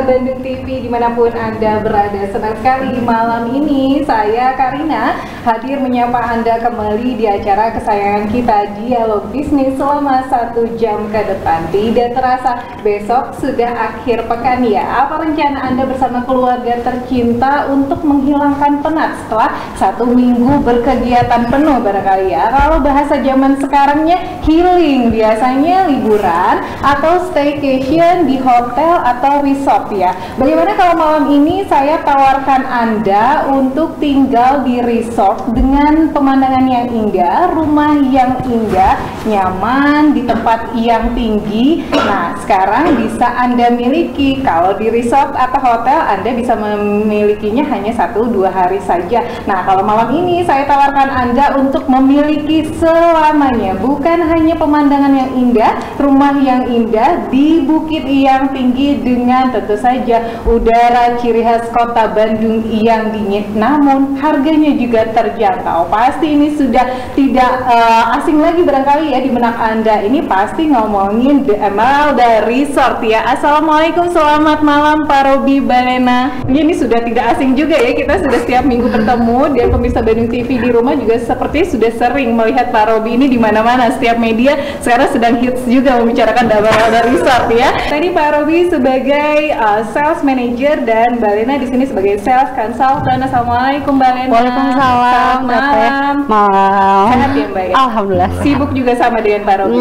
pemirsa Bandung TV dimanapun Anda berada, senang sekali malam ini saya Karina hadir menyapa Anda kembali di acara kesayangan kita, Dialog Bisnis, selama 1 jam ke depan. Tidak terasa besok sudah akhir pekan ya. Apa rencana Anda bersama keluarga tercinta untuk menghilangkan penat setelah 1 minggu berkegiatan penuh barangkali ya? Kalau bahasa zaman sekarangnya healing, biasanya liburan atau staycation di hotel atau resort ya. Bagaimana kalau malam ini saya tawarkan Anda untuk tinggal di resort dengan pemandangan yang indah, rumah yang indah, nyaman, di tempat yang tinggi. Nah, sekarang bisa Anda miliki. Kalau di resort atau hotel, Anda bisa memilikinya hanya 1-2 hari saja. Nah, kalau malam ini saya tawarkan Anda untuk memiliki selamanya. Bukan hanya pemandangan yang indah, rumah yang indah di bukit yang tinggi dengan tentu saja udara ciri khas kota Bandung yang dingin, namun harganya juga terjangkau. Pasti ini sudah tidak asing lagi barangkali ya di benak Anda. Ini pasti ngomongin The Emerald Resort ya. Assalamualaikum, selamat malam Pak Robi Balena. Ini sudah tidak asing juga ya, kita sudah setiap minggu bertemu dan pemirsa Bandung TV di rumah juga seperti sudah sering melihat Pak Robi ini di mana-mana. Setiap media sekarang sedang hits juga membicarakan The Emerald Resort ya. Tadi Pak Robi sebagai sales manager dan Mbak Lena di sini sebagai sales consultant. Assalamualaikum Mbak Lena. Waalaikumsalam. Malam. Malam. Sehat ya Mbak ya? Alhamdulillah. Sibuk juga sama dengan Pak Robi?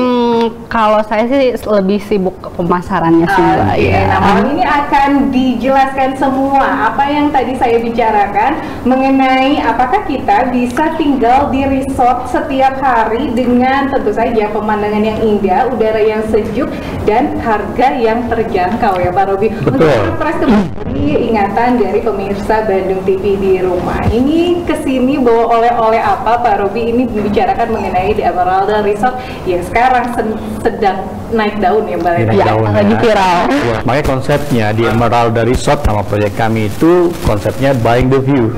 Kalau saya sih lebih sibuk pemasarannya sih Mbak. Ya. Nah, malam ini akan dijelaskan semua apa yang tadi saya bicarakan mengenai apakah kita bisa tinggal di resort setiap hari dengan tentu saja pemandangan yang indah, udara yang sejuk, dan harga yang terjangkau ya Pak Robi. Untuk refresh kembali ingatan dari pemirsa Bandung TV di rumah. Ini kesini bawa oleh-oleh apa Pak Robi? Ini membicarakan mengenai The Emerald Resort yang sekarang sedang naik daun ya Mbak Lena. Ya, lagi viral. Ya, makanya konsepnya di Emerald Resort sama proyek kami itu konsepnya buying the view.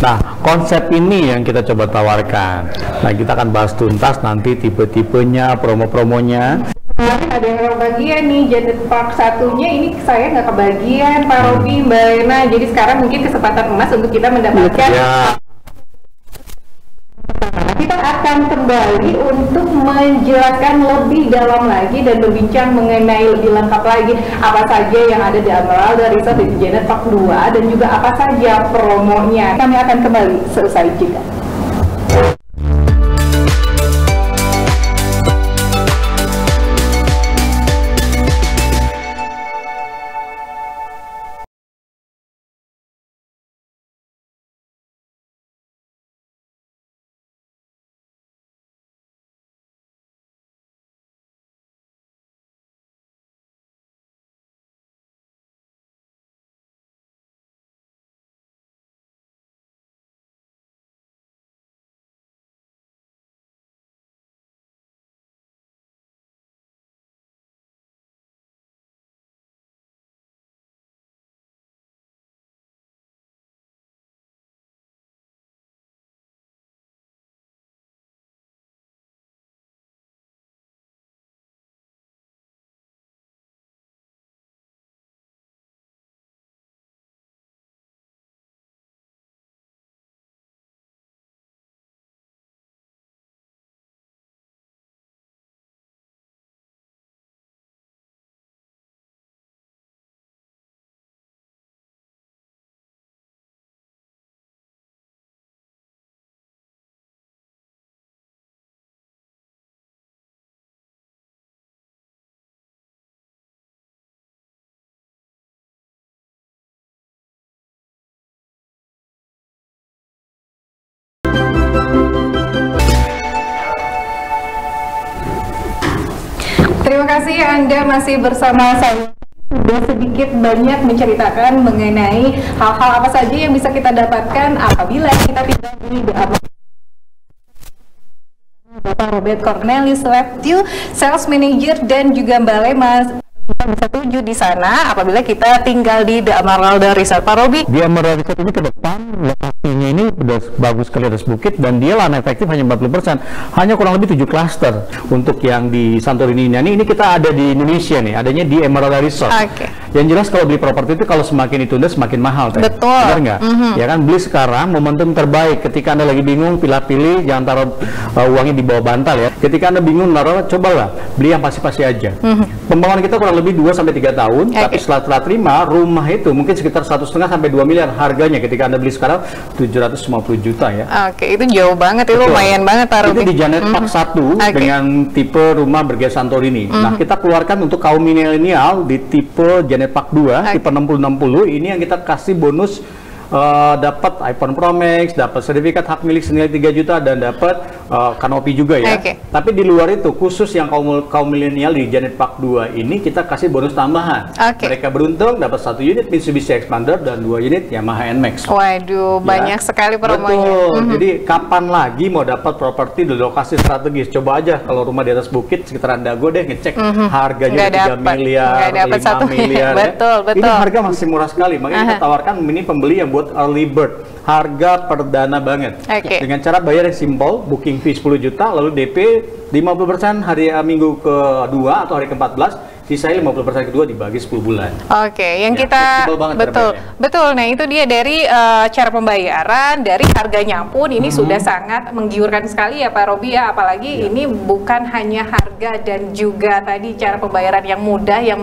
Nah, konsep ini yang kita coba tawarkan. Nah, kita akan bahas tuntas nanti tipe-tipenya, promo-promonya. Ada yang kebagian nih, Janet Park satunya ini saya nggak kebagian Pak Robi, Mbak Lena. Jadi sekarang mungkin kesempatan emas untuk kita mendapatkan. Kita akan kembali untuk menjelaskan lebih dalam lagi dan berbincang mengenai lebih lengkap lagi apa saja yang ada di Emerald Resort di Janet Park 2 dan juga apa saja promonya. Kami akan kembali seusai jeda. Terima kasih Anda masih bersama saya. Sudah sedikit banyak menceritakan mengenai hal-hal apa saja yang bisa kita dapatkan apabila kita tinggal di Bapak Robert Cornelius Leptiu, Sales Manager, dan juga Mbak Lema bisa setuju di sana apabila kita tinggal di The Emerald Resort. Pak Robi, di Emerald Resort ini ke depan lokasinya ini udah bagus sekali atas bukit dan dia lahan efektif hanya 40%, hanya kurang lebih 7 klaster. Untuk yang di Santorini ini kita ada di Indonesia nih, adanya di Emerald Resort. Yang jelas kalau beli properti itu kalau semakin ditunda semakin mahal. Betul. Benar nggak? Ya kan, beli sekarang momentum terbaik. Ketika Anda lagi bingung pilih-pilih, jangan taruh uangnya di bawah bantal ya. Ketika Anda bingung naruh, cobalah beli yang pasti-pasti aja. Pembangunan kita kurang lebih 2-3 tahun, tapi setelah terima rumah itu mungkin sekitar 1,5 sampai 2 miliar harganya ketika Anda beli sekarang 750 juta ya. Oke, itu jauh banget, itu lumayan banget Pak Robi. Itu di Janet Park 1 dengan tipe rumah bergaya Santorini. Nah, kita keluarkan untuk kaum milenial di tipe Janet Park 2, tipe 6060, ini yang kita kasih bonus dapat iPhone Pro Max, dapat sertifikat hak milik senilai 3 juta dan dapat kanopi juga ya. Tapi di luar itu khusus yang kaum milenial di Janet Park 2 ini kita kasih bonus tambahan. Mereka beruntung dapat 1 unit Mitsubishi Xpander dan 2 unit Yamaha NMAX. Waduh, banyak sekali promonya. Betul. Jadi kapan lagi mau dapat properti di lokasi strategis? Coba aja kalau rumah di atas bukit sekitaran Dago deh ngecek harganya 3 miliar, 5 miliar. Betul. Ini harga masih murah sekali. Makanya kita tawarkan ini pembeli yang buat early bird, harga perdana banget. Dengan cara bayar yang simple, booking fee 10 juta, lalu DP 50% hari Minggu ke-2 atau hari ke-14, sisanya 50% kedua dibagi 10 bulan. Yang kita betul. Nah, itu dia dari cara pembayaran, dari harganya pun ini sudah sangat menggiurkan sekali ya Pak Robi ya, apalagi ini bukan hanya harga dan juga tadi cara pembayaran yang mudah yang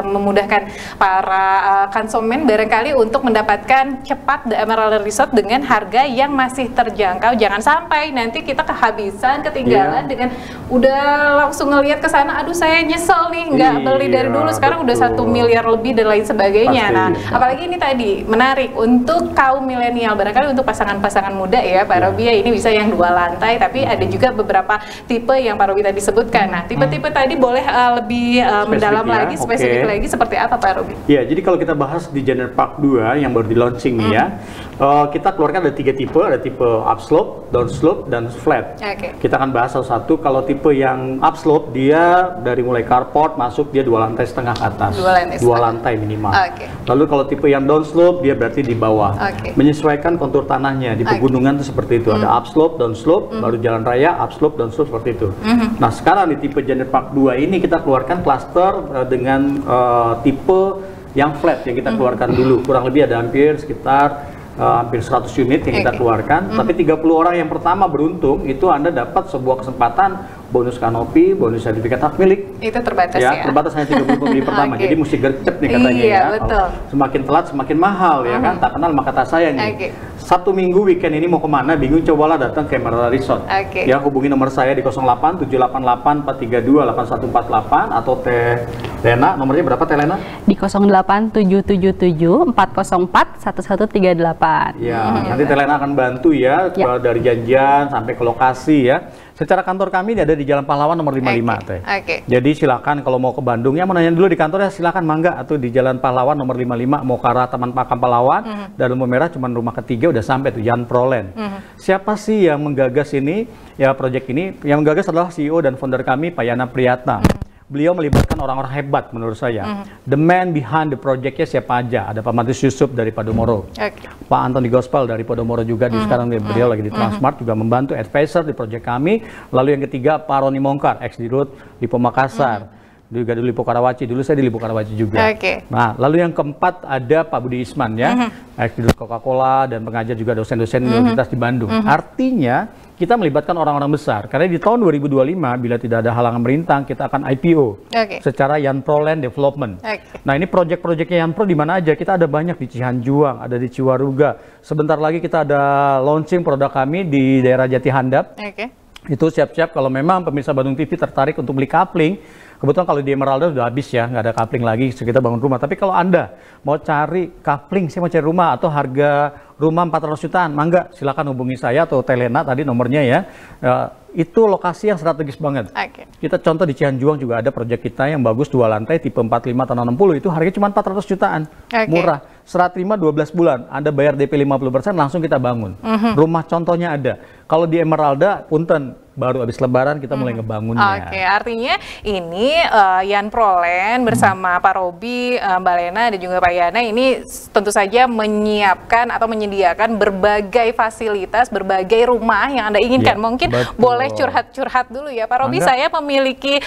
memudahkan para konsumen barangkali untuk mendapatkan cepat The Emerald Resort dengan harga yang masih terjangkau. Jangan sampai nanti kita kehabisan, ketinggalan dengan udah langsung ngelihat ke sana, aduh saya nyesel nih nggak beli dari dulu, sekarang udah 1 miliar lebih dan lain sebagainya. Nah, apalagi ini tadi menarik untuk kaum milenial, barangkali untuk pasangan-pasangan muda ya Pak Robi ya, ini bisa yang 2 lantai, tapi ada juga beberapa tipe yang Pak Robi tadi sebutkan. Nah, tipe-tipe tadi boleh lebih mendalam lagi, spesifik lagi seperti apa Pak Robi? Ya, jadi kalau kita bahas di Janet Park 2 yang baru di launching nih ya, kita keluarkan ada 3 tipe, ada tipe upslope, downslope, dan flat. Kita akan bahas satu-satu. Kalau tipe yang upslope, dia dari mulai carport masuk dia 2,5 lantai ke atas, 2 lantai minimal. Lalu kalau tipe yang downslope dia berarti di bawah, menyesuaikan kontur tanahnya. Di pegunungan itu seperti itu, ada upslope, downslope, baru jalan raya, upslope, downslope seperti itu. Nah, sekarang di tipe Janet Park 2 ini kita keluarkan klaster dengan tipe yang flat yang kita keluarkan dulu, kurang lebih ada hampir 100 unit yang kita keluarkan, tapi 30 orang yang pertama beruntung itu Anda dapat sebuah kesempatan bonus kanopi, bonus sertifikat hak milik. Itu terbatas ya? Terbatas hanya 30 pembeli pertama. Jadi mesti gercep nih katanya ya. Betul. Semakin telat semakin mahal ya kan. Tak kenal maka tak sayang nih. 1 minggu weekend ini mau kemana? Bingung, cobalah datang ke Emerald Resort. Ya, hubungi nomor saya di 08 788 432 8148 atau Teh Lena. Nomornya berapa Teh Lena? Di 08 777 404 1138. Ya, nanti Teh Lena akan bantu ya, dari janjian sampai ke lokasi ya. Secara kantor kami ada di Jalan Pahlawan nomor 55 Teh. Jadi silakan kalau mau ke Bandung ya, mau nanya dulu di kantor ya silakan mangga, atau di Jalan Pahlawan nomor 55 mau ke arah Taman Makam Pahlawan dan lampu merah cuman rumah ketiga udah sampai tuh, Jan Prolen. Siapa sih yang menggagas ini ya, proyek ini? Yang menggagas adalah CEO dan founder kami Pak Yana Priyatna. Beliau melibatkan orang-orang hebat menurut saya. The man behind the project-nya siapa aja? Ada Pak Matius Yusuf dari Podomoro, Pak Anthony Gospel dari Podomoro juga, di sekarang beliau lagi di Transmart juga membantu advisor di project kami. Lalu yang ketiga Pak Roni Mongkar, ex-dirut Lipo Makassar, juga di Lipo Karawaci, dulu saya di Lipo Karawaci juga. Nah, lalu yang keempat ada Pak Budi Isman ya, ex-dirut Coca-Cola dan pengajar juga dosen-dosen universitas di Bandung. Artinya kita melibatkan orang-orang besar, karena di tahun 2025 bila tidak ada halangan merintang kita akan IPO secara Yanpro Land Development. Nah, ini proyek-proyeknya Yanpro di mana aja? Kita ada banyak di Cihanjuang, ada di Ciwaruga. Sebentar lagi kita ada launching produk kami di daerah Jati Handap. Itu siap-siap kalau memang pemirsa Bandung TV tertarik untuk beli kapling. Kebetulan kalau di Emerald udah habis ya, nggak ada kapling lagi, kita bangun rumah. Tapi kalau Anda mau cari kapling, saya mau cari rumah atau harga rumah 400 jutaan, mangga silakan hubungi saya atau Telena tadi nomornya ya. Itu lokasi yang strategis banget. Kita contoh di Cianjuang juga ada proyek kita yang bagus 2 lantai tipe 45 tanah 60, itu harganya cuma 400 jutaan. Murah. Serah terima 12 bulan. Anda bayar DP 50% langsung kita bangun. Rumah contohnya ada. Kalau di Emeralda, punten, baru habis Lebaran kita mulai ngebangunnya. Oke, artinya ini Yan Proland bersama Pak Robi, Mbak Lena dan juga Pak Yana ini tentu saja menyiapkan atau menyediakan berbagai fasilitas, berbagai rumah yang Anda inginkan. Mungkin boleh curhat-curhat dulu ya Pak Robi. Saya memiliki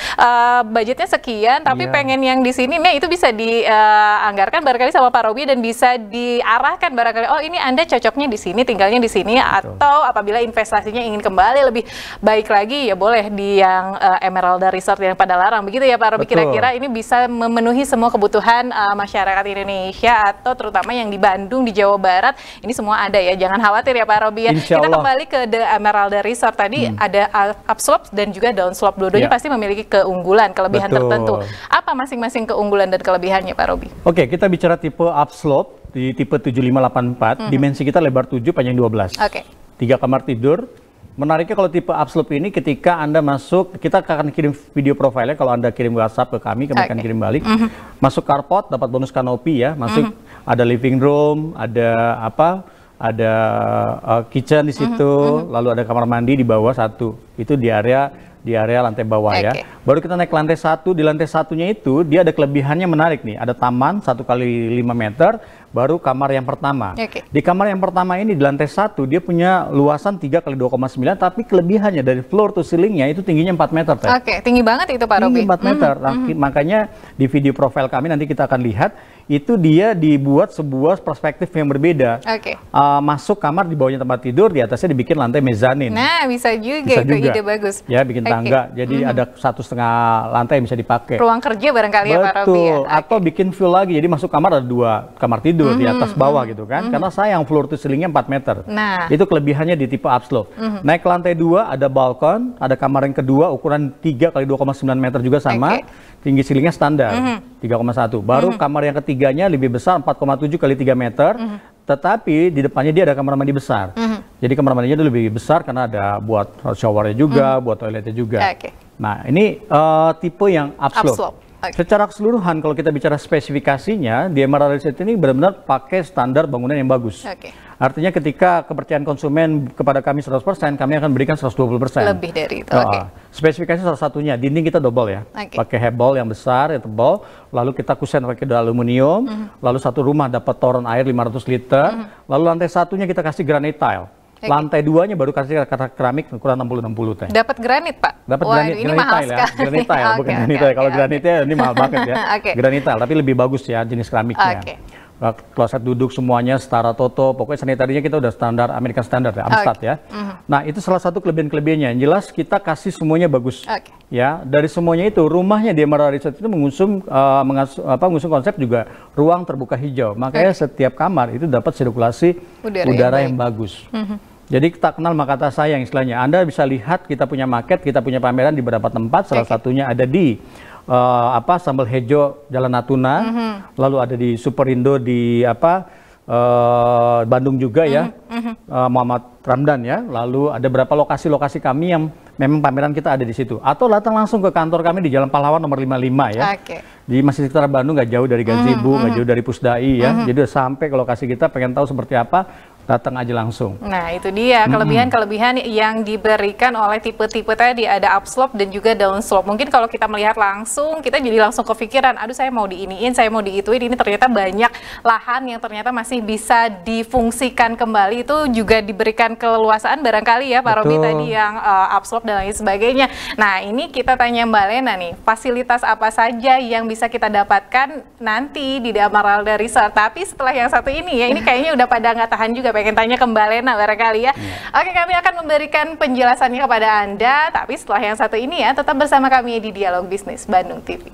budgetnya sekian, tapi pengen yang di sini nih, itu bisa dianggarkan barangkali sama Pak Robi dan bisa diarahkan barangkali. Oh ini Anda cocoknya di sini, tinggalnya di sini, atau apabila investasinya ingin kembali lebih baik lagi ya boleh di yang Emeralda Resort yang Padalarang, begitu ya Pak Robi. Kira-kira ini bisa memenuhi semua kebutuhan masyarakat Indonesia atau terutama yang di Bandung, di Jawa Barat, ini semua ada ya, jangan khawatir ya Pak Robi ya. Kita kembali ke The Emeralda Resort tadi, ada upslope dan juga downslope, dua-duanya pasti memiliki keunggulan, kelebihan tertentu. Apa masing-masing keunggulan dan kelebihannya Pak Robi? Oke, kita bicara tipe upslope di tipe 7584, dimensi kita lebar 7, panjang 12. 3 kamar tidur. Menariknya kalau tipe upslope ini ketika Anda masuk, kita akan kirim video profilnya kalau Anda kirim WhatsApp ke kami akan kirim balik. Masuk carport dapat bonus kanopi ya, masuk ada living room, ada ada kitchen di situ, lalu ada kamar mandi di bawah satu. Itu di area lantai bawah ya. Baru kita naik lantai 1, di lantai satunya itu dia ada kelebihannya menarik nih, ada taman 1 kali 5 meter, baru kamar yang pertama. Di kamar yang pertama ini di lantai 1 dia punya luasan 3 kali 2,9, tapi kelebihannya dari floor to ceilingnya itu tingginya 4 meter. Tinggi banget itu Pak Robi. Tinggi 4 meter. Makanya di video profil kami nanti kita akan lihat, itu dia dibuat sebuah perspektif yang berbeda. Masuk kamar di bawahnya tempat tidur, di atasnya dibikin lantai mezanin. Nah bisa juga, itu ide bagus. Ya bikin tangga, jadi ada 1,5 lantai yang bisa dipakai. Ruang kerja barangkali ya Pak Robi ya. Atau bikin view lagi, jadi masuk kamar ada 2 kamar tidur di atas bawah gitu kan, karena sayang floor to ceilingnya 4 meter. Itu kelebihannya di tipe upslope. Naik ke lantai 2 ada balkon, ada kamar yang kedua ukuran 3 kali 2,9 meter juga sama, tinggi ceilingnya standar 3,1. Baru kamar yang ketiganya lebih besar 4,7 kali 3 meter, tetapi di depannya dia ada kamar mandi besar. Jadi kamar mandinya itu lebih besar karena ada buat showernya juga, buat toiletnya juga. Nah ini tipe yang upslope. Secara keseluruhan kalau kita bicara spesifikasinya, di Emerald Resort ini benar-benar pakai standar bangunan yang bagus. Artinya ketika kepercayaan konsumen kepada kami 100%, kami akan berikan 120%. Lebih dari itu. Spesifikasi salah satunya, dinding kita double ya. Pakai hebol yang besar, yang tebal, lalu kita kusen pakai aluminium, lalu satu rumah dapat toren air 500 liter, lalu lantai satunya kita kasih granite tile. Lantai 2-nya baru kasih keramik ukuran 60-60 teh. Dapat granit Pak? Dapat granit, ini mahal tile ya. Granit tile, bukan granit tile. Kalau granitnya ini mahal banget ya. Granit tile, tapi lebih bagus ya jenis keramiknya. Kloset duduk semuanya setara toto, pokoknya sanitarinya kita udah standar American Standard ya, Amstrad ya. Nah itu salah satu kelebihan-kelebihannya. Yang jelas kita kasih semuanya bagus. Ya dari semuanya itu rumahnya di Emerald Resort itu mengusung konsep juga ruang terbuka hijau. Makanya setiap kamar itu dapat sirkulasi udara yang bagus. Jadi tak kenal maka kata sayang istilahnya. Anda bisa lihat kita punya market, kita punya pameran di beberapa tempat. Salah satunya ada di Sambal Hejo Jalan Natuna, lalu ada di Superindo di Bandung juga ya, Muhammad Ramdan ya. Lalu ada beberapa lokasi-lokasi kami yang memang pameran kita ada di situ. Atau datang langsung ke kantor kami di Jalan Pahlawan nomor 55 ya. Di masih sekitar Bandung, nggak jauh dari Gazebo, nggak jauh dari Pusdai ya. Jadi udah sampai ke lokasi kita, pengen tahu seperti apa, datang aja langsung. Nah itu dia kelebihan-kelebihan yang diberikan oleh tipe-tipe tadi, ada upslope dan juga downslope. Mungkin kalau kita melihat langsung, kita jadi langsung kepikiran, aduh saya mau diiniin, saya mau diituin, ini ternyata banyak lahan yang ternyata masih bisa difungsikan kembali. Itu juga diberikan keleluasaan barangkali ya Pak Robi tadi yang upslope dan lain sebagainya. Nah ini kita tanya Mbak Lena nih, fasilitas apa saja yang bisa kita dapatkan nanti di The Emeralda Resort. Tapi setelah yang satu ini ya, ini kayaknya udah pada nggak tahan juga, pengen tanya ke Mbak Lena barangkali ya. Oke, kami akan memberikan penjelasannya kepada Anda, tapi setelah yang satu ini ya, tetap bersama kami di Dialog Bisnis Bandung TV.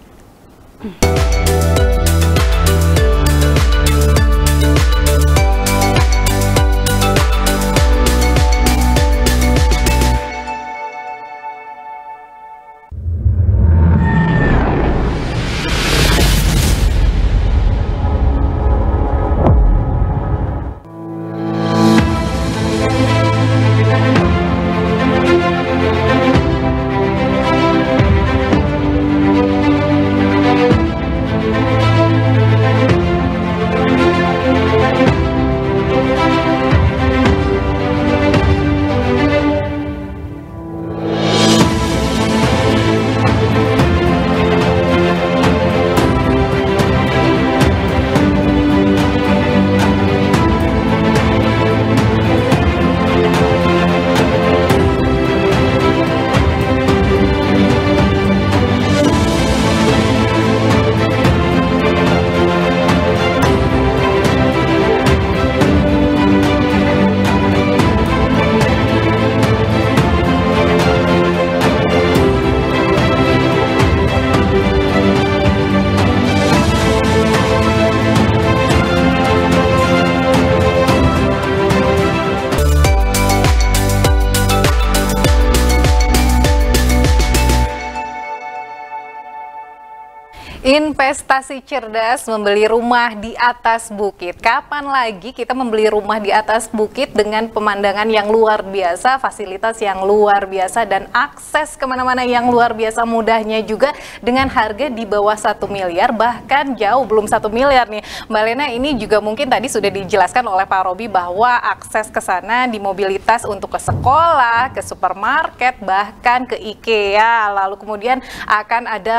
Investasi cerdas membeli rumah di atas bukit. Kapan lagi kita membeli rumah di atas bukit dengan pemandangan yang luar biasa, fasilitas yang luar biasa, dan akses kemana-mana yang luar biasa mudahnya juga dengan harga di bawah 1 miliar, bahkan jauh belum 1 miliar nih. Mbak Lena, ini juga mungkin tadi sudah dijelaskan oleh Pak Robi bahwa akses ke sana di mobilitas untuk ke sekolah, ke supermarket, bahkan ke IKEA. Lalu kemudian akan ada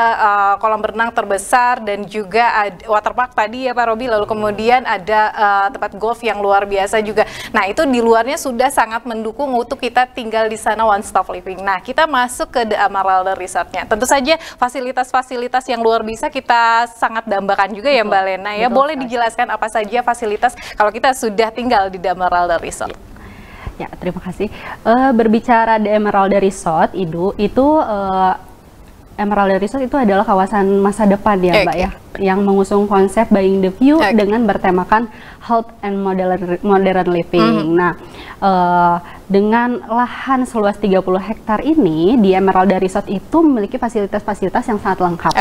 kolam berenang terbesar dan juga ada waterpark tadi ya Pak Robi, lalu kemudian ada tempat golf yang luar biasa juga. Nah, itu di luarnya sudah sangat mendukung untuk kita tinggal di sana one stop living. Nah, kita masuk ke The Emerald Resort-nya. Tentu saja fasilitas-fasilitas yang luar biasa kita sangat dambakan juga ya Mbak Lena ya. Boleh dijelaskan apa saja fasilitas kalau kita sudah tinggal di The Emerald Resort? Ya, terima kasih. Berbicara The Emerald Resort, itu Emerald Resort itu adalah kawasan masa depan ya Mbak ya, yang mengusung konsep buying the view dengan bertemakan health and modern living. Nah, dengan lahan seluas 30 hektar ini, di Emerald Resort itu memiliki fasilitas-fasilitas yang sangat lengkap.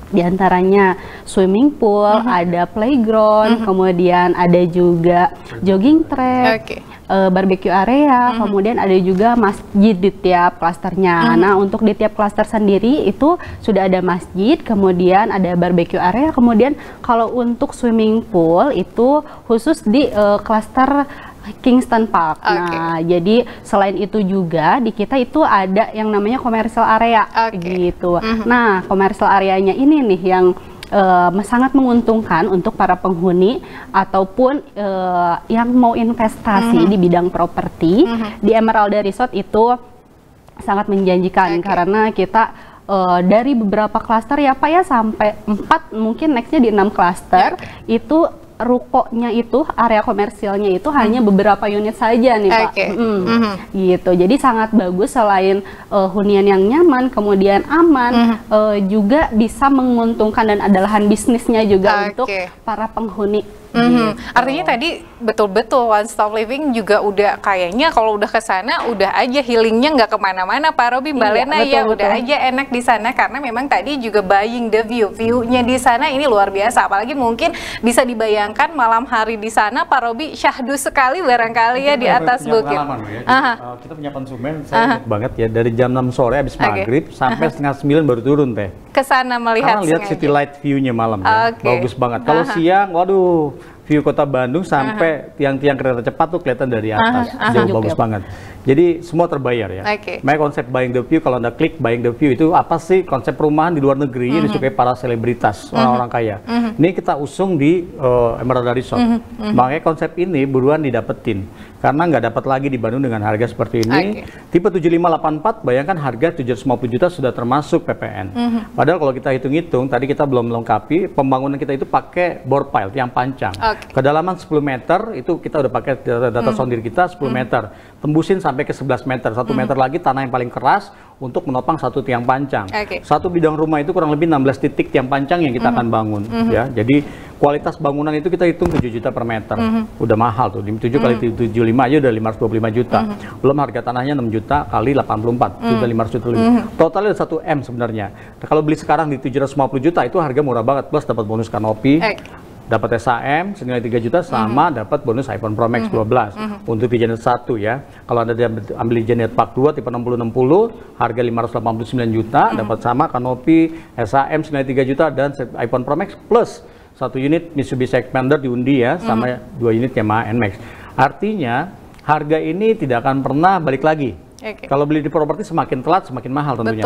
Di antaranya swimming pool, ada playground, kemudian ada juga jogging track, barbecue area, kemudian ada juga masjid di tiap klasternya. Nah, untuk di tiap klaster sendiri itu sudah ada masjid, kemudian ada barbecue area, kemudian kalau untuk swimming pool itu khusus di klaster Kingston Park. Nah, jadi selain itu juga di kita itu ada yang namanya commercial area gitu. Nah, commercial areanya ini nih yang sangat menguntungkan untuk para penghuni ataupun yang mau investasi di bidang properti. Di Emerald Resort itu sangat menjanjikan karena kita dari beberapa klaster ya Pak ya, sampai 4, mungkin nextnya di 6 klaster itu rukonya itu, area komersialnya itu hanya beberapa unit saja nih Pak. Gitu. Jadi sangat bagus, selain hunian yang nyaman, kemudian aman, juga bisa menguntungkan dan ada lahan bisnisnya juga untuk para penghuni. Gitu. Artinya tadi betul-betul one stop living juga udah kayaknya kalau udah ke sana udah aja healingnya nggak kemana-mana Pak Robi, Mbak Lena ya udah aja enak di sana karena memang tadi juga buying the view-nya di sana ini luar biasa, apalagi mungkin bisa dibayangkan malam hari di sana Pak Robi syahdu sekali barangkali ya di atas bukit. Kita punya konsumen, saya ingat banget ya, dari jam 6 sore habis maghrib sampai setengah 9 baru turun teh. Ke sana melihat karena lihat city light view-nya malam ya, bagus banget. Kalau siang, waduh, view kota Bandung sampai tiang-tiang kereta cepat tuh kelihatan dari atas, jauh bagus banget. Jadi semua terbayar ya. Makanya konsep buying the view, kalau Anda klik buying the view itu apa sih, konsep perumahan di luar negeri yang disukai para selebritas, orang-orang kaya. Ini kita usung di Emerald Resort. Makanya konsep ini buruan didapetin karena nggak dapat lagi di Bandung dengan harga seperti ini. Tipe 7584, bayangkan harga 750 juta sudah termasuk PPN. Padahal kalau kita hitung-hitung, tadi kita belum melengkapi, pembangunan kita itu pakai bore pile, tiang pancang. Kedalaman 10 meter, itu kita udah pakai data sondir kita 10 meter. Tembusin sampai ke 11 meter, 1 meter lagi tanah yang paling keras untuk menopang satu tiang pancang. Satu bidang rumah itu kurang lebih 16 titik tiang pancang yang kita akan bangun. Ya, jadi kualitas bangunan itu kita hitung 7 juta per meter. Udah mahal tuh, 7 kali 75 aja udah 525 juta. Belum harga tanahnya 6 juta kali 84, sudah 500 juta lebih. Totalnya 1 M sebenarnya. Nah, kalau beli sekarang di 750 juta itu harga murah banget, plus dapat bonus kanopi. Dapat SAM senilai 3 juta sama dapat bonus iPhone Pro Max 12 untuk di Janet 1 ya. Kalau Anda ambil di Janet Park 2 tipe 6060 harga 589 juta, dapat sama kanopi, SAM senilai 3 juta dan iPhone Pro Max plus 1 unit Mitsubishi Xpander diundi ya, sama 2 unit Yamaha NMAX. Artinya harga ini tidak akan pernah balik lagi. Kalau beli di properti semakin telat semakin mahal tentunya.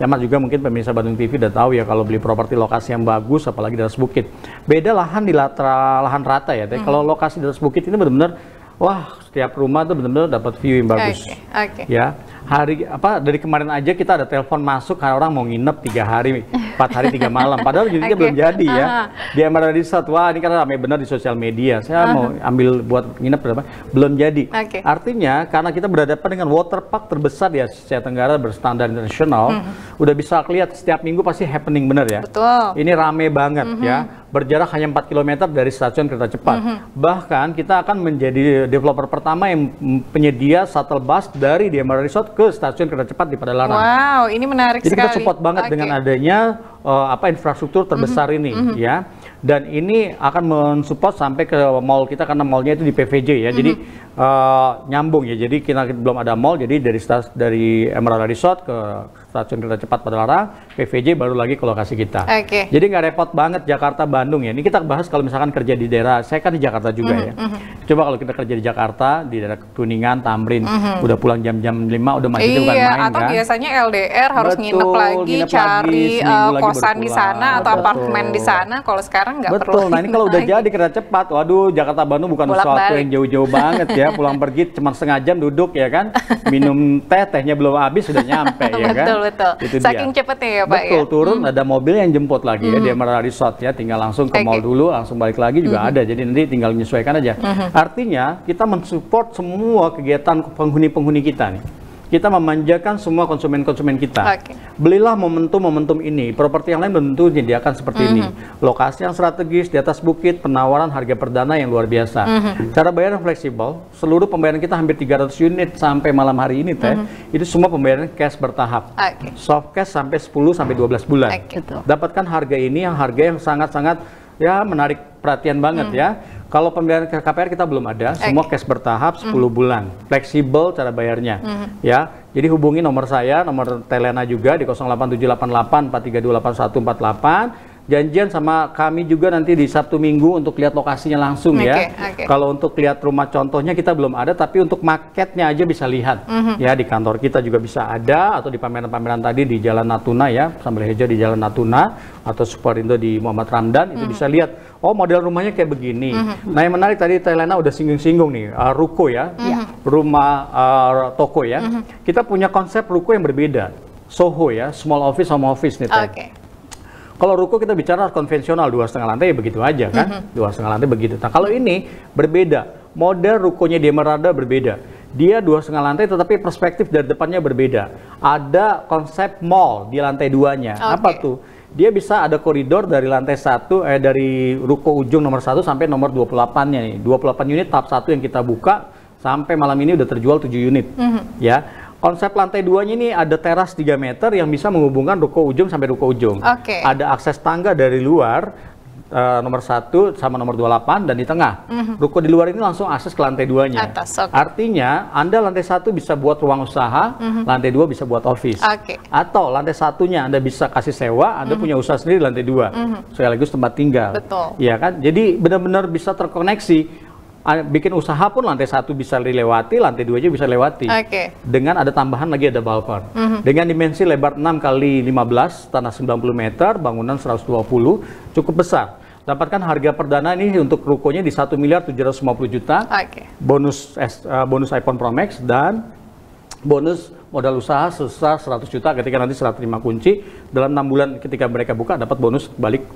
Ya Mas, juga mungkin pemirsa Bandung TV udah tahu ya, kalau beli properti lokasi yang bagus apalagi di atas bukit. Beda lahan di lahan rata ya. Kalau lokasi di atas bukit ini benar-benar wah, setiap rumah tuh benar-benar dapat view yang bagus. Ya. Dari kemarin aja kita ada telepon masuk, orang mau nginep 3 hari, 4 hari 3 malam. Padahal unitnya belum jadi ya. Di Emerald Resort, wah ini karena ramai benar di sosial media. Saya mau ambil buat nginep berapa? Belum jadi. Artinya karena kita berhadapan dengan waterpark terbesar di Asia Tenggara berstandar internasional, udah bisa lihat setiap minggu pasti happening bener ya. Ini rame banget ya. Berjarak hanya 4 km dari stasiun kereta cepat. Bahkan kita akan menjadi developer pertama yang penyedia shuttle bus dari di Emerald Resort ke stasiun kereta cepat di Padalarang. Wow, ini menarik sekali. Jadi kita support banget dengan adanya infrastruktur terbesar ini ya. Dan ini akan mensupport sampai ke mall kita karena mallnya itu di PVJ ya. Jadi nyambung ya. Jadi kita belum ada mall, jadi dari Emerald Resort ke stasiun kereta cepat Padalarang, PVJ baru lagi ke lokasi kita. Jadi nggak repot banget Jakarta Bandung ya. Ini kita bahas kalau misalkan kerja di daerah, saya kan di Jakarta juga ya. Coba kalau kita kerja di Jakarta, di daerah Kuningan, Tamrin, udah pulang jam-jam 5 udah macetnya bukan main atau kan. biasanya LDR harus nginep lagi, cari kosan di sana atau apartemen di sana. Kalau sekarang nggak perlu. Betul. Nah ini kalau udah jadi kereta cepat, waduh Jakarta Bandung bukan sesuatu yang jauh-jauh banget ya. Pulang pergi cuma setengah jam duduk ya kan, minum tehnya belum habis sudah nyampe ya kan. Betul. Itu saking cepetnya ya Pak. Betul, turun ada mobil yang jemput lagi ya di Emerald Resort ya, tinggal langsung ke mall dulu, langsung balik lagi juga ada. Jadi nanti tinggal menyesuaikan aja. Artinya kita mensupport semua kegiatan penghuni-penghuni kita nih. Kita memanjakan semua konsumen-konsumen kita. Belilah momentum-momentum ini. Properti yang lain belum tentu menyediakan seperti ini. Lokasi yang strategis di atas bukit, penawaran harga perdana yang luar biasa. Cara bayar yang fleksibel. Seluruh pembayaran kita hampir 300 unit sampai malam hari ini teh. Itu semua pembayaran cash bertahap. Soft cash sampai 10 sampai 12 bulan. Dapatkan harga ini yang sangat-sangat ya menarik perhatian banget ya. Kalau pembayaran KPR kita belum ada, semua cash bertahap 10 bulan. Fleksibel cara bayarnya. Ya. Jadi hubungi nomor saya, nomor Telena juga di 08788 4328148. Janjian sama kami juga nanti di Sabtu Minggu untuk lihat lokasinya langsung ya. Kalau untuk lihat rumah contohnya kita belum ada, tapi untuk marketnya aja bisa lihat. Ya di kantor kita juga bisa ada, atau di pameran-pameran tadi di Jalan Natuna ya, Sambal Hejo di Jalan Natuna, atau Superindo di Muhammad Ramdan, itu bisa lihat, oh model rumahnya kayak begini. Nah yang menarik tadi Telena udah singgung-singgung nih, ruko ya, rumah toko ya. Kita punya konsep ruko yang berbeda, Soho ya, small office, home office nih. Kalau ruko kita bicara konvensional 2,5 lantai ya begitu aja kan, 2,5 lantai begitu. Nah kalau ini berbeda, model rukonya di Emerald berbeda. Dia 2,5 lantai tetapi perspektif dari depannya berbeda. Ada konsep mall di lantai 2-nya. Apa tuh? Dia bisa ada koridor dari lantai 1, dari ruko ujung nomor 1 sampai nomor 28-nya nih. 28 unit tahap 1 yang kita buka sampai malam ini udah terjual 7 unit. Ya. Konsep lantai 2-nya ini ada teras 3 meter yang bisa menghubungkan ruko ujung sampai ruko ujung. Ada akses tangga dari luar, nomor 1 sama nomor 28, dan di tengah. Ruko di luar ini langsung akses ke lantai 2-nya. Artinya, Anda lantai 1 bisa buat ruang usaha, lantai 2 bisa buat office. Atau lantai 1-nya Anda bisa kasih sewa, Anda punya usaha sendiri lantai 2. Sekaligus tempat tinggal. Ya kan? Jadi benar-benar bisa terkoneksi. Bikin usaha pun lantai 1 bisa dilewati, lantai 2 aja bisa lewati. Dengan ada tambahan lagi ada balkon. Dengan dimensi lebar 6 kali 15, tanah 90 meter, bangunan 120, cukup besar. Dapatkan harga perdana ini untuk rukonya di 1.750.000.000. Bonus iPhone Pro Max dan bonus modal usaha sebesar 100 juta ketika nanti serah terima kunci. Dalam 6 bulan ketika mereka buka dapat bonus balik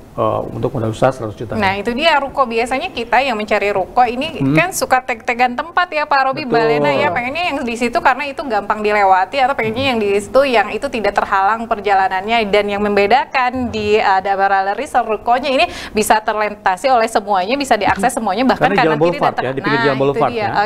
untuk modal usaha 100 juta. Nah itu dia ruko, biasanya kita yang mencari ruko ini kan suka teg-tegan tempat ya Pak Robi. Balena ya pengennya yang di situ karena itu gampang dilewati, atau pengennya yang di situ yang itu tidak terhalang perjalanannya. Dan yang membedakan di Emerald Resort rukonya ini bisa terlintasi oleh semuanya, bisa diakses semuanya, bahkan kanan kiri dan ya, di pinggir jalan Boulevard ya.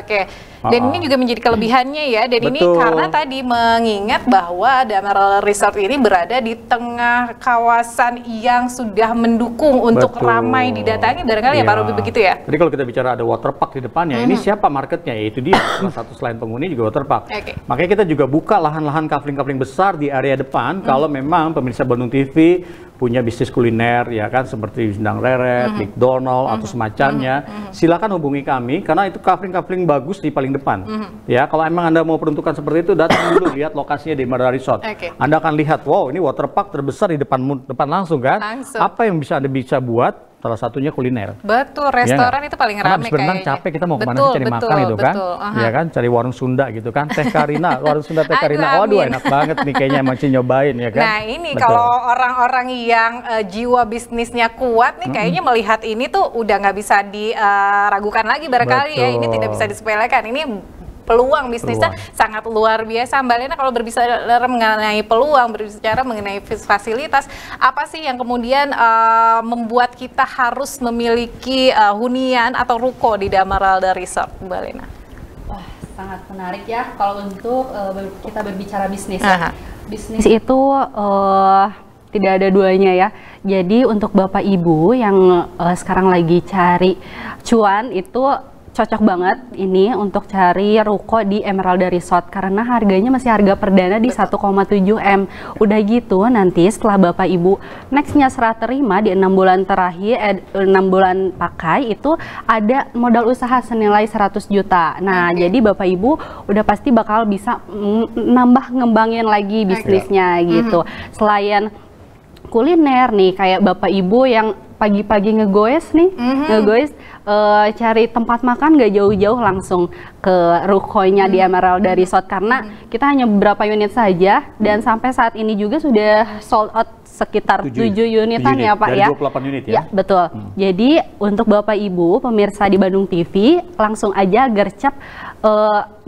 Dan ini juga menjadi kelebihannya ya. Dan ini karena tadi mengingat bahwa Emerald Resort ini berada di tengah kawasan yang sudah mendukung untuk ramai didatangi, barangkali ya Pak Robi begitu ya. Jadi kalau kita bicara ada waterpark di depannya, ini siapa marketnya? Yaitu dia, salah satu selain penghuni juga waterpark. Makanya kita juga buka lahan-lahan kafling-kafling besar di area depan. Kalau memang pemirsa Bandung TV punya bisnis kuliner ya kan, seperti Sindang Reret, McDonald atau semacamnya, silakan hubungi kami karena itu kafling-kafling bagus di paling depan. Ya, kalau emang Anda mau peruntukan seperti itu, datang dulu lihat lokasinya di Emerald Resort. Anda akan lihat, wow, ini waterpark terbesar di depan langsung kan. Apa yang bisa Anda bisa buat? Salah satunya kuliner. Betul, restoran itu paling ramai kayaknya. Capek kita mau kemana cari makan gitu kan. Ya kan, cari warung Sunda gitu kan. Teh Karina, warung Sunda Teh Karina. Waduh, enak banget nih kayaknya, masih nyobain ya kan. Nah ini kalau orang-orang yang jiwa bisnisnya kuat nih kayaknya melihat ini tuh udah nggak bisa diragukan lagi barangkali ya. Ini tidak bisa disepelekan. Ini peluang bisnisnya sangat luar biasa. Mbak Lena, kalau berbicara mengenai peluang, berbicara mengenai fasilitas, apa sih yang kemudian membuat kita harus memiliki hunian atau ruko di Emerald Resort, Mbak Lena? Wah, sangat menarik ya kalau untuk kita berbicara bisnis. Bisnis itu tidak ada duanya ya. Jadi untuk Bapak Ibu yang sekarang lagi cari cuan itu cocok banget ini untuk cari ruko di Emerald Resort karena harganya masih harga perdana di 1,7 M. Udah gitu nanti setelah Bapak Ibu nextnya serah terima di 6 bulan terakhir 6 bulan pakai itu ada modal usaha senilai 100 juta. Nah, jadi Bapak Ibu udah pasti bakal bisa nambah ngembangin lagi bisnisnya gitu. Selain kuliner nih kayak Bapak Ibu yang pagi-pagi ngegoes nih, ngegoes cari tempat makan gak jauh-jauh langsung ke rukonya di Emerald Resort karena kita hanya beberapa unit saja dan sampai saat ini juga sudah sold out sekitar 7 unitan ya Pak ya. 28 unit ya? Ya betul. Jadi untuk Bapak Ibu pemirsa di Bandung TV langsung aja gercep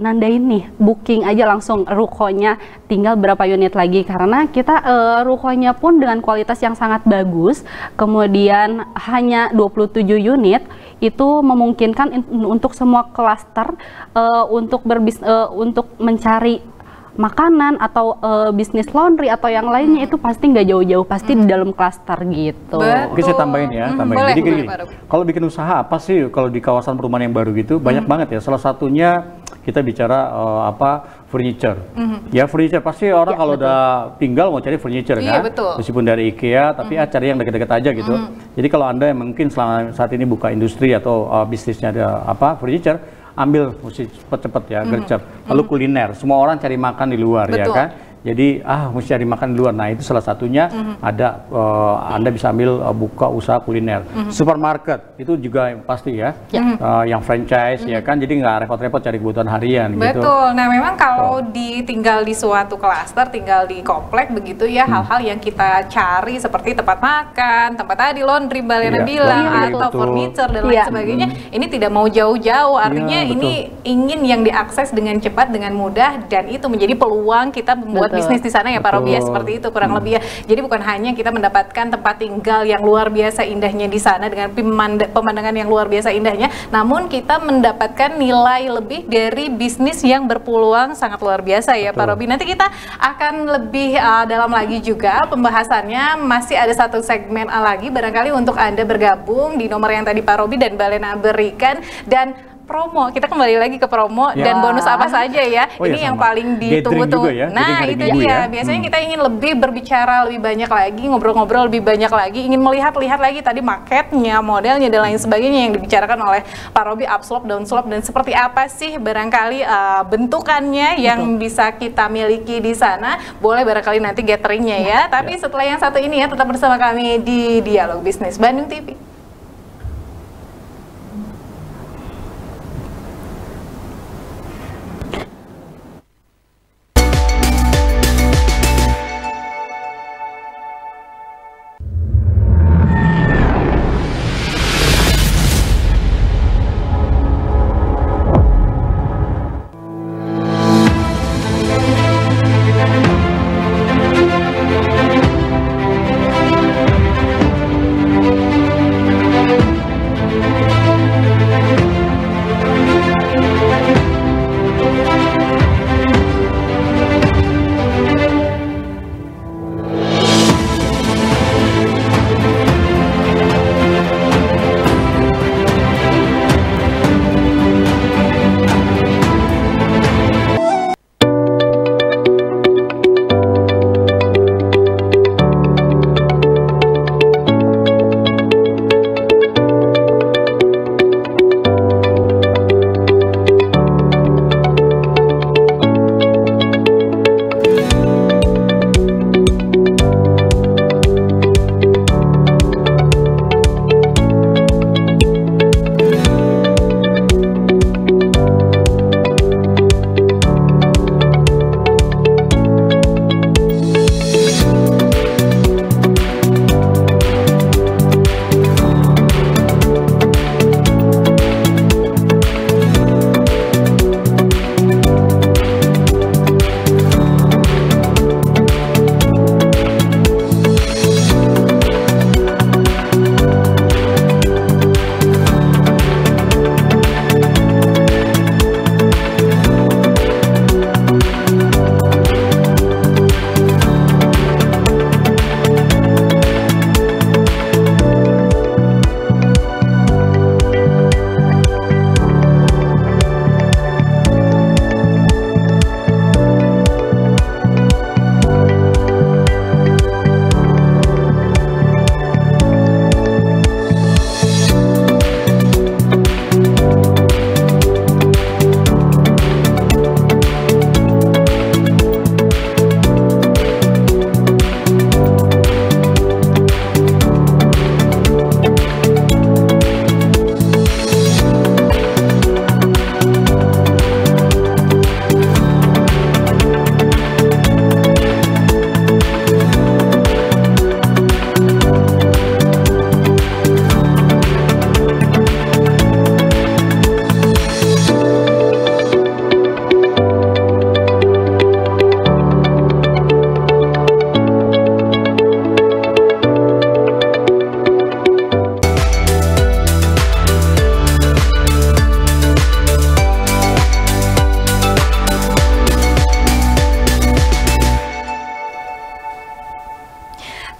nandain nih booking aja langsung rukonya tinggal berapa unit lagi karena kita rukonya pun dengan kualitas yang sangat bagus kemudian hanya 27 unit itu memungkinkan untuk semua klaster untuk mencari makanan atau bisnis laundry atau yang lainnya itu pasti nggak jauh-jauh pasti di dalam klaster gitu. Oke saya tambahin ya, Boleh, Jadi gini, kalau bikin usaha apa sih kalau di kawasan perumahan yang baru gitu banyak banget ya. Salah satunya kita bicara furniture. Ya furniture pasti orang kalau udah tinggal mau cari furniture kan. Betul. Meskipun dari IKEA tapi cari yang dekat-dekat aja gitu. Jadi kalau Anda yang mungkin selama saat ini buka industri atau bisnisnya ada furniture ambil mesti cepet-cepet ya, gercep. Lalu kuliner, semua orang cari makan di luar ya kan. Jadi mesti cari makan di luar. Nah itu salah satunya ada Anda bisa ambil buka usaha kuliner. Supermarket itu juga pasti ya, yang franchise ya kan. Jadi nggak repot-repot cari kebutuhan harian. Gitu. Nah memang kalau tinggal di suatu klaster, tinggal di komplek begitu ya hal-hal yang kita cari seperti tempat makan, tempat tadi laundry Mbak Lena bilang atau furniture dan lain sebagainya. Ini tidak mau jauh-jauh. Artinya ini ingin yang diakses dengan cepat, dengan mudah dan itu menjadi peluang kita membuat bisnis di sana ya Pak Robi ya seperti itu kurang lebih ya. Jadi bukan hanya kita mendapatkan tempat tinggal yang luar biasa indahnya di sana dengan pemandangan yang luar biasa indahnya, namun kita mendapatkan nilai lebih dari bisnis yang berpeluang sangat luar biasa ya Pak Robi. Nanti kita akan lebih dalam lagi juga pembahasannya, masih ada satu segmen lagi barangkali untuk Anda bergabung di nomor yang tadi Pak Robi dan Mbak Lena berikan dan promo, kita kembali lagi ke promo dan bonus apa saja ya. Ini yang paling ditunggu-tunggu. Ya, nah itu dia, biasanya kita ingin lebih berbicara lebih banyak lagi, ngobrol-ngobrol lebih banyak lagi, ingin melihat-lihat lagi tadi marketnya, modelnya dan lain sebagainya yang dibicarakan oleh Pak Robi, upslop, downslop dan seperti apa sih barangkali bentukannya yang bisa kita miliki di sana. Boleh barangkali nanti gatheringnya ya. Tapi setelah yang satu ini ya tetap bersama kami di Dialog Bisnis Bandung TV.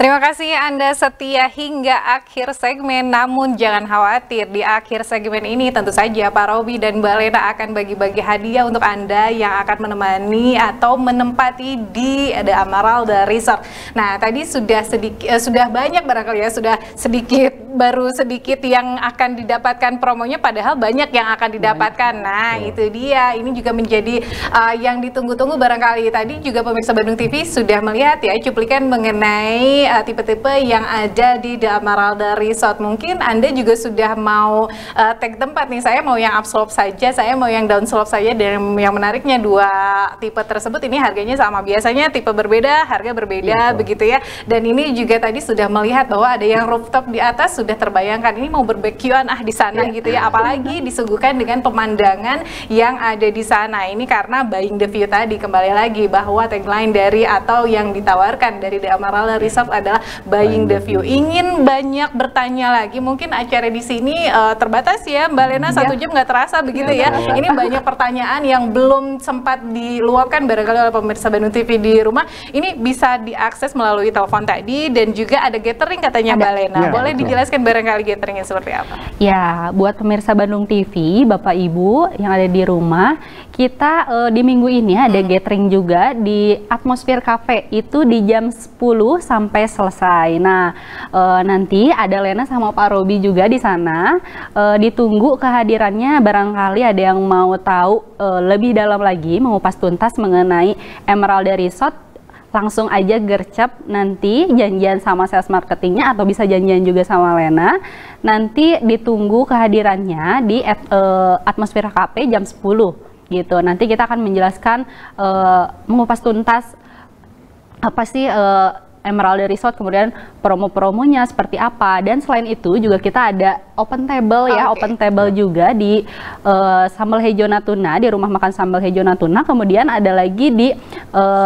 Terima kasih Anda setia hingga akhir segmen, namun jangan khawatir, di akhir segmen ini tentu saja Pak Robi dan Mbak Lena akan bagi-bagi hadiah untuk Anda yang akan menemani atau menempati di The Emerald Resort. Nah, tadi sudah banyak barangkali ya, baru sedikit yang akan didapatkan promonya, padahal banyak yang akan didapatkan. Nah, itu dia, ini juga menjadi yang ditunggu-tunggu barangkali. Tadi juga pemirsa Bandung TV sudah melihat ya cuplikan mengenai tipe-tipe yang ada di The Emerald Resort. Mungkin Anda juga sudah mau take tempat nih, saya mau yang upslope saja, saya mau yang downslope saja, dan yang menariknya dua tipe tersebut ini harganya sama. Biasanya tipe berbeda, harga berbeda, begitu ya. Dan ini juga tadi sudah melihat bahwa ada yang rooftop di atas, sudah terbayangkan ini mau barbekyuan di sana gitu ya. Apalagi disuguhkan dengan pemandangan yang ada di sana. Ini karena buying the view tadi, kembali lagi bahwa tagline dari atau yang ditawarkan dari The Emerald Resort adalah buying the view. Ingin banyak bertanya lagi, mungkin acara di sini terbatas ya Mbak Lena, 1 jam nggak terasa begitu ya. Ini banyak pertanyaan yang belum sempat diluapkan barangkali oleh pemirsa Bandung TV di rumah. Ini bisa diakses melalui telepon tadi, dan juga ada gathering katanya Mbak Lena. Boleh dijelaskan barangkali gatheringnya seperti apa? Ya, buat pemirsa Bandung TV, Bapak Ibu yang ada di rumah, kita di minggu ini ada gathering juga di Atmosphere Cafe, itu di jam 10 sampai selesai. Nah, nanti ada Lena sama Pak Robi juga di sana. Ditunggu kehadirannya, barangkali ada yang mau tahu lebih dalam lagi, mengupas tuntas mengenai Emerald Resort, langsung aja gercep nanti janjian sama sales marketingnya, atau bisa janjian juga sama Lena. Nanti ditunggu kehadirannya di Atmosphere Cafe jam 10 gitu. Nanti kita akan menjelaskan mengupas tuntas apa sih Emerald Resort, kemudian promo-promonya seperti apa. Dan selain itu juga kita ada open table ya, open table juga di Sambal Hejo Natuna, di rumah makan Sambal Hejo Natuna. Kemudian ada lagi di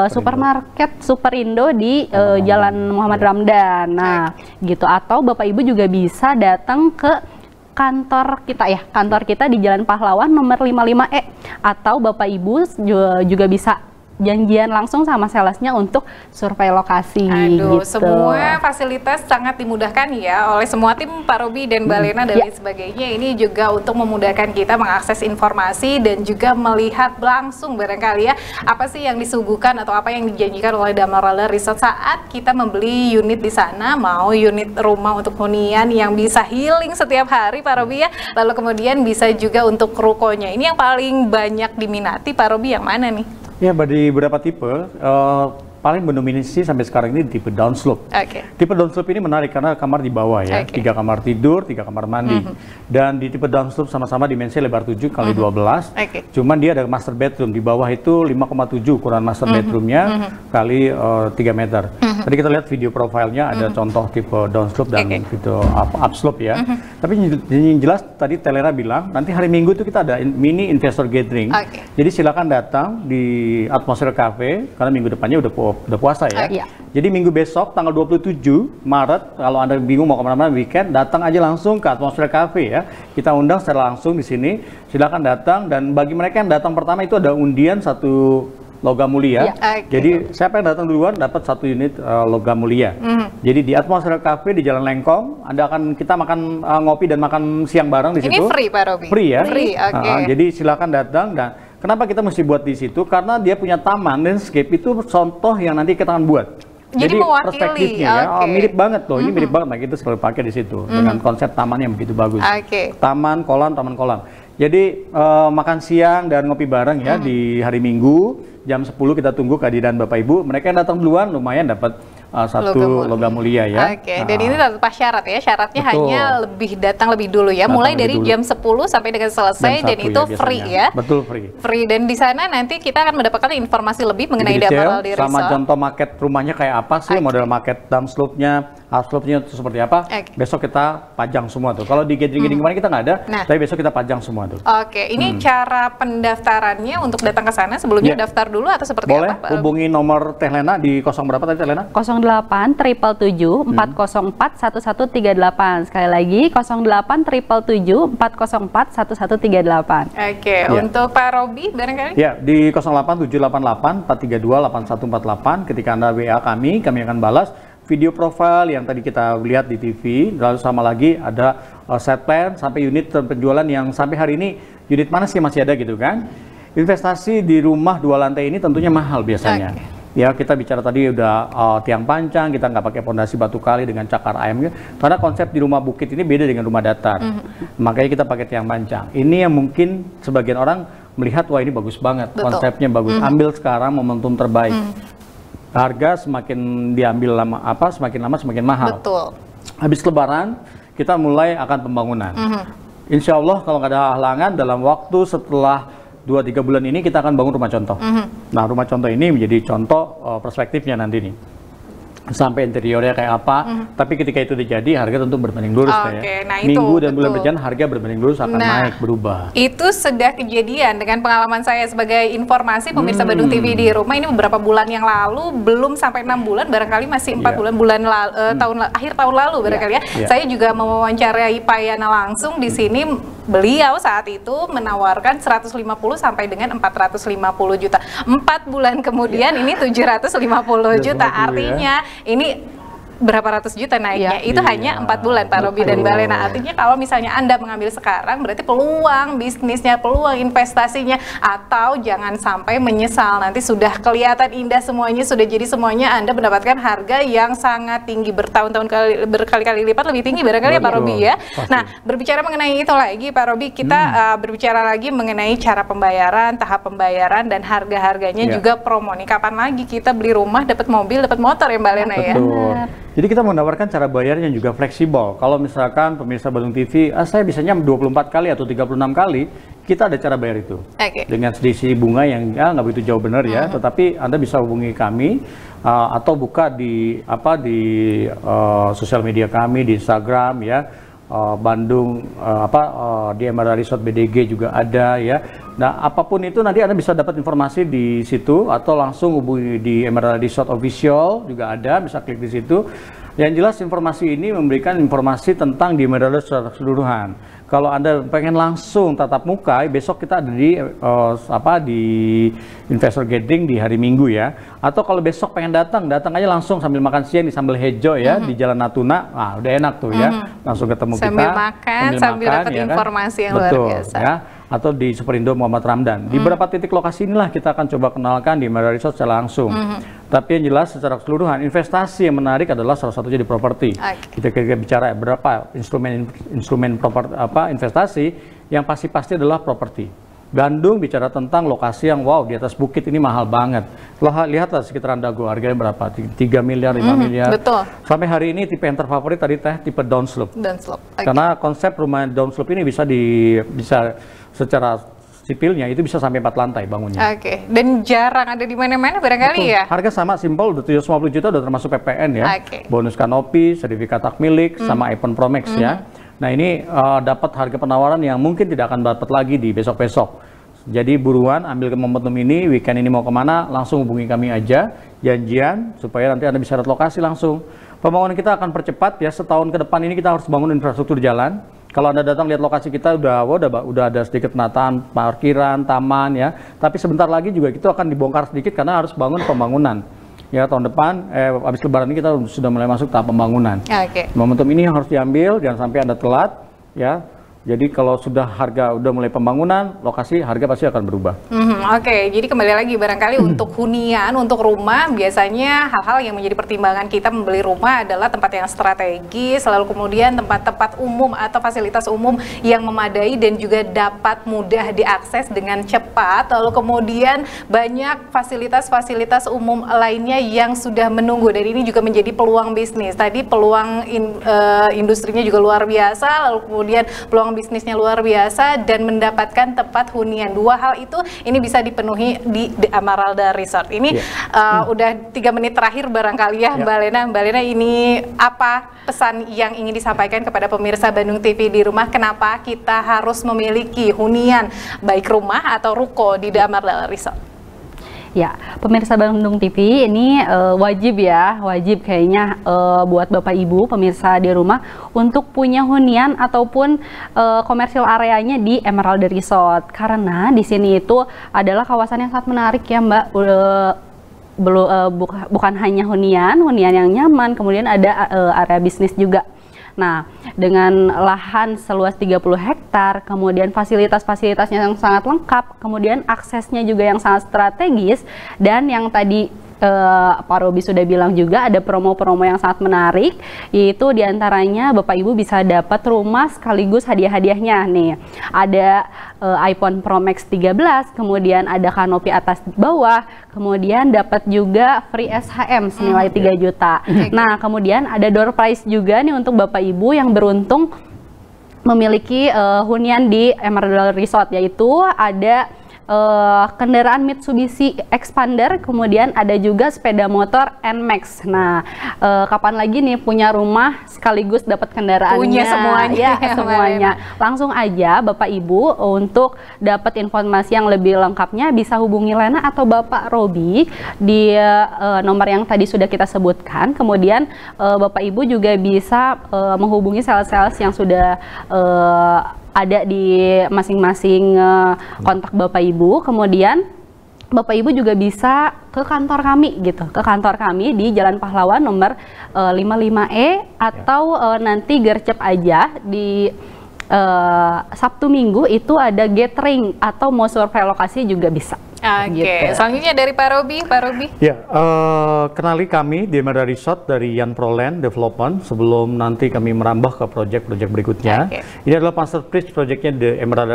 supermarket Superindo di Jalan Muhammad Ramdan. Nah, gitu. Atau Bapak Ibu juga bisa datang ke kantor kita ya, kantor kita di Jalan Pahlawan nomor 55E, atau Bapak Ibu juga bisa janjian langsung sama salesnya untuk survei lokasi. Aduh, gitu. Semua fasilitas sangat dimudahkan ya oleh semua tim Pak Robi dan Mbak Lena dan lain sebagainya. Ini juga untuk memudahkan kita mengakses informasi dan juga melihat langsung barangkali ya apa sih yang disuguhkan atau apa yang dijanjikan oleh The Emerald Resort saat kita membeli unit di sana. Mau unit rumah untuk hunian yang bisa healing setiap hari Pak Robi ya, lalu kemudian bisa juga untuk rukonya. Ini yang paling banyak diminati Pak Robi yang mana nih? Ya, di beberapa tipe, paling mendominasi sampai sekarang ini tipe downslope. Tipe downslope ini menarik karena kamar di bawah ya, 3 kamar tidur, 3 kamar mandi. Dan di tipe downslope sama-sama dimensi lebar 7 kali 12. Cuman dia ada master bedroom, di bawah itu 5,7 ukuran master bedroomnya kali 3 meter. Tadi kita lihat video profilnya ada contoh tipe downslope dan video upslope ya. Tapi yang jelas tadi Telera bilang nanti hari Minggu itu kita ada mini investor gathering. Jadi silakan datang di Atmosphere Cafe karena minggu depannya udah puasa ya. Jadi minggu besok tanggal 27 Maret, kalau Anda bingung mau kemana-mana weekend, datang aja langsung ke Atmosphere Cafe ya. Kita undang secara langsung di sini. Silakan datang, dan bagi mereka yang datang pertama itu ada undian 1 logam mulia. Jadi siapa yang datang duluan dapat 1 unit logam mulia. Jadi di Atmosphere Cafe di Jalan Lengkong, kita makan ngopi dan makan siang bareng di situ. Ini free Pak Robi? Free ya. Free, jadi silakan datang. Dan kenapa kita mesti buat di situ? Karena dia punya taman landscape, itu contoh yang nanti kita akan buat. Jadi perspektifnya ya, mirip banget loh. Ini mirip banget, nah kita selalu pakai di situ dengan konsep taman yang begitu bagus. Taman kolam. Jadi makan siang dan ngopi bareng ya di hari Minggu jam 10 kita tunggu kehadiran Bapak Ibu. Mereka yang datang duluan lumayan dapat 1 logam mulia ya. Dan ini tanpa syarat ya, syaratnya hanya datang lebih dulu ya, mulai dari jam 10 sampai dengan selesai, dan itu free ya. Betul, free. Dan di sana nanti kita akan mendapatkan informasi lebih mengenai The Emerald Resort. Sama contoh market rumahnya kayak apa sih, model market downslope-nya, upslope-nya itu seperti apa. Besok kita pajang semua tuh. Kalau di gathering kemarin kita nggak ada, tapi besok kita pajang semua tuh. Ini cara pendaftarannya untuk datang ke sana sebelumnya daftar dulu atau seperti apa? Boleh, hubungi nomor Teh Lena di 0 berapa tadi Teh Lena? 08 777 404 1138. Sekali lagi 08 777 404 1138. Untuk Pak Robi barangkali? Ya, di 08 788 432 8148. Ketika Anda WA kami akan balas. video profile yang tadi kita lihat di TV, lalu sama lagi ada set plan sampai unit penjualan yang sampai hari ini unit mana sih masih ada gitu kan. Investasi di rumah 2 lantai ini tentunya mahal biasanya. Ya, kita bicara tadi udah tiang pancang, kita nggak pakai fondasi batu kali dengan cakar ayam, karena konsep di rumah bukit ini beda dengan rumah datar. Makanya kita pakai tiang pancang. Ini yang mungkin sebagian orang melihat, wah ini bagus banget, konsepnya bagus. Ambil sekarang momentum terbaik. Harga semakin diambil lama semakin lama semakin mahal. Betul. Habis Lebaran kita mulai akan pembangunan. Insya Allah kalau nggak ada halangan dalam waktu setelah 2-3 bulan ini kita akan bangun rumah contoh. Nah, rumah contoh ini menjadi contoh perspektifnya nanti nih. Sampai interiornya kayak apa, tapi ketika itu terjadi harga tentu berbanding lurus ya. Nah, minggu dan bulan berjalan harga berbanding lurus akan naik, berubah. Itu sudah kejadian dengan pengalaman saya sebagai informasi pemirsa Bandung TV di rumah ini beberapa bulan yang lalu, belum sampai 6 bulan, barangkali masih 4 bulan akhir tahun lalu barangkali ya. Saya juga mewawancarai Pak Yana langsung di sini. Beliau saat itu menawarkan 150 sampai dengan 450 juta. 4 bulan kemudian ini 750 juta. Artinya ini berapa ratus juta naiknya, itu hanya 4 bulan Pak Robi dan Mbak Lena. Artinya kalau misalnya Anda mengambil sekarang berarti peluang bisnisnya, peluang investasinya, atau jangan sampai menyesal nanti sudah kelihatan indah semuanya, sudah jadi semuanya, Anda mendapatkan harga yang sangat tinggi, bertahun-tahun berkali-kali lipat lebih tinggi barangkali ya Pak Robi ya. Nah, berbicara mengenai itu lagi Pak Robi, kita berbicara lagi mengenai cara pembayaran, tahap pembayaran, dan harga-harganya juga promo nih. Kapan lagi kita beli rumah, dapat mobil, dapat motor ya Mbak Lena ya? Jadi kita menawarkan cara bayarnya juga fleksibel. Kalau misalkan pemirsa Bandung TV, saya bisanya 24 kali atau 36 kali, kita ada cara bayar itu. Dengan selisih bunga yang nggak begitu jauh benar ya, tetapi Anda bisa hubungi kami atau buka di sosial media kami di Instagram ya. Bandung di Emerald Resort BDG juga ada ya. Nah, apapun itu nanti Anda bisa dapat informasi di situ atau langsung hubungi di Emerald Resort Official juga ada, bisa klik di situ. Yang jelas informasi ini memberikan informasi tentang di Emerald Resort keseluruhan. Kalau Anda pengen langsung tatap muka, besok kita ada di Investor Gathering di hari Minggu ya. Atau kalau besok pengen datang aja langsung sambil makan siang di Sambal Hejo ya, di Jalan Natuna. Nah, udah enak tuh ya. Langsung ketemu sambil kita. Makan, sambil dapat informasi yang luar biasa. Ya. Atau di Superindo Muhammad Ramdan. Di beberapa titik lokasi inilah kita akan coba kenalkan di Emerald Resort secara langsung. Tapi yang jelas secara keseluruhan investasi yang menarik adalah salah satunya di properti. Kita bicara berapa instrumen investasi yang pasti adalah properti. Bandung bicara tentang lokasi yang wow di atas bukit ini mahal banget. Lihatlah sekitaran Dago harganya berapa? 3 miliar, 5 miliar. Betul. Sampai hari ini tipe yang terfavorit tadi tipe downslope. Karena konsep rumah downslope ini bisa secara sipilnya itu bisa sampai 4 lantai bangunnya. Dan jarang ada di mana-mana barangkali ya. Harga sama simpel, 750 juta udah termasuk PPN ya. Bonus kanopi, sertifikat hak milik, sama iPhone Pro Max ya. Nah ini dapat harga penawaran yang mungkin tidak akan dapat lagi di besok-besok. Jadi buruan ambil momentum ini, weekend ini mau kemana, langsung hubungi kami aja, janjian supaya nanti Anda bisa lihat lokasi langsung. Pembangunan kita akan percepat ya, setahun ke depan ini kita harus bangun infrastruktur jalan. Kalau Anda datang lihat lokasi kita udah ada sedikit penataan parkiran, taman ya. Tapi sebentar lagi juga itu akan dibongkar sedikit karena harus bangun pembangunan. Ya tahun depan habis Lebaran ini kita sudah mulai masuk tahap pembangunan. Momentum ini yang harus diambil, jangan sampai Anda telat ya. Jadi kalau harga udah mulai pembangunan, lokasi harga pasti akan berubah. Jadi kembali lagi barangkali untuk hunian, untuk rumah biasanya hal-hal yang menjadi pertimbangan kita membeli rumah adalah tempat yang strategis, lalu kemudian tempat-tempat umum atau fasilitas umum yang memadai dan juga dapat mudah diakses dengan cepat, lalu kemudian banyak fasilitas-fasilitas umum lainnya yang sudah menunggu, dan ini juga menjadi peluang bisnis. Tadi peluang industrinya juga luar biasa, lalu kemudian peluang bisnisnya luar biasa, dan mendapatkan tempat hunian. Dua hal itu ini bisa dipenuhi di Emerald Resort. Ini udah 3 menit terakhir barangkali ya, Mbak Lena ini apa pesan yang ingin disampaikan kepada pemirsa Bandung TV di rumah? Kenapa kita harus memiliki hunian baik rumah atau ruko di Emerald Resort? Ya, pemirsa Bandung TV ini wajib kayaknya buat Bapak Ibu pemirsa di rumah untuk punya hunian ataupun komersial areanya di Emerald Resort, karena di sini itu adalah kawasan yang sangat menarik ya Mbak. bukan hanya hunian yang nyaman, kemudian ada area bisnis juga. Nah, dengan lahan seluas 30 hektar, kemudian fasilitas-fasilitasnya yang sangat lengkap, kemudian aksesnya juga yang sangat strategis, dan yang tadi Pak Robi sudah bilang juga ada promo-promo yang sangat menarik, yaitu diantaranya Bapak Ibu bisa dapat rumah sekaligus hadiah-hadiahnya nih. Ada iPhone Pro Max 13, kemudian ada kanopi atas bawah, kemudian dapat juga free SHM senilai 3 juta. Nah, kemudian ada door prize juga nih untuk Bapak Ibu yang beruntung memiliki hunian di Emerald Resort, yaitu ada kendaraan Mitsubishi Expander, kemudian ada juga sepeda motor NMAX. Nah, kapan lagi nih punya rumah sekaligus dapat kendaraannya? Punya semuanya. Ya, semuanya. Langsung aja Bapak Ibu untuk dapat informasi yang lebih lengkapnya bisa hubungi Lena atau Bapak Robi di nomor yang tadi sudah kita sebutkan. Kemudian Bapak Ibu juga bisa menghubungi sales-sales yang sudah ada di masing-masing kontak Bapak Ibu. Kemudian Bapak Ibu juga bisa ke kantor kami gitu, ke kantor kami di Jalan Pahlawan nomor 55E atau nanti gercep aja di Sabtu Minggu itu ada gathering atau mau survei lokasi juga bisa. Oke, gitu. Selanjutnya dari Pak Robi. Ya, kenali kami di Emerald Resort dari Yan Proland Development sebelum nanti kami merambah ke proyek-proyek berikutnya. Ini adalah masterpiece proyeknya di Emerald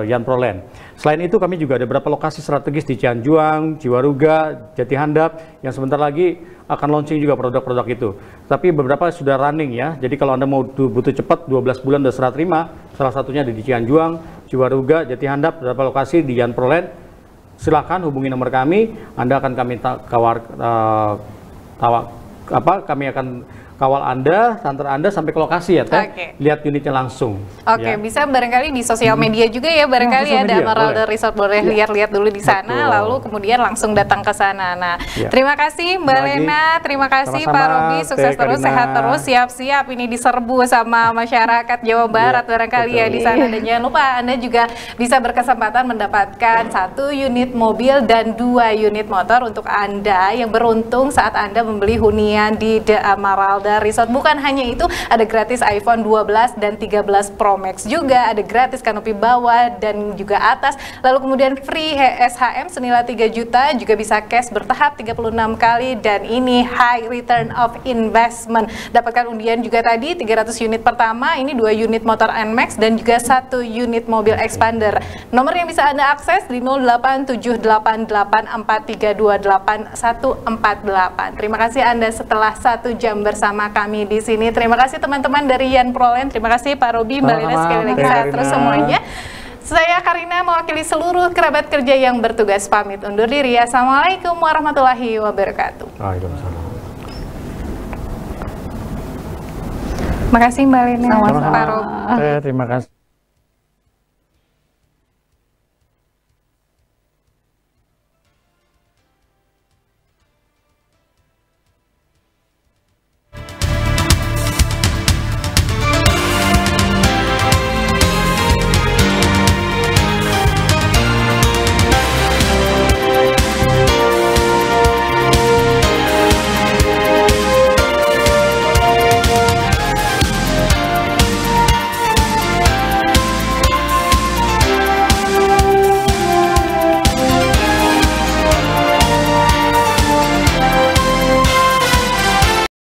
Yan Proland. Selain itu kami juga ada beberapa lokasi strategis di Cianjuang, Ciwaruga, Jati Handap yang sebentar lagi akan launching juga produk-produk itu. Tapi beberapa sudah running ya. Jadi kalau Anda mau butuh cepat 12 bulan sudah serah terima. Salah satunya di Cianjuang, Ciwaruga, Jati Handap, beberapa lokasi di Yan Proland. Silakan hubungi nomor kami, Anda akan kami kami akan kawal Anda, antar Anda sampai ke lokasi ya, Teh. Lihat unitnya langsung. Ya. Bisa barangkali di sosial media juga ya, barangkali ada Emerald Resort, boleh lihat-lihat dulu di sana, lalu kemudian langsung datang ke sana. Nah, terima kasih Mbak Lena, terima kasih Pak Robi, sukses terus, sehat terus, siap-siap ini diserbu sama masyarakat Jawa Barat barangkali ya di sana. Dan jangan lupa Anda juga bisa berkesempatan mendapatkan 1 unit mobil dan 2 unit motor untuk Anda yang beruntung saat Anda membeli hunian di The Emerald Resort. Bukan hanya itu, ada gratis iPhone 12 dan 13 Pro Max juga, ada gratis kanopi bawah dan juga atas, lalu kemudian free SHM senilai 3 juta, juga bisa cash bertahap 36 kali, dan ini high return of investment. Dapatkan undian juga tadi 300 unit pertama, ini 2 unit motor NMAX dan juga 1 unit mobil Expander. Nomor yang bisa Anda akses di 087883284148. Terima kasih Anda setelah 1 jam bersama kami di sini. Terima kasih teman-teman dari Yan Proland. Terima kasih Pak Robi, Mbak Lena, sekali lagi sehat terus semuanya. Saya Karina mewakili seluruh kerabat kerja yang bertugas pamit undur diri. Assalamualaikum warahmatullahi wabarakatuh. Waalaikumsalam. Terima kasih Mbak Lena. Sama-sama. Pak Robi. Terima kasih.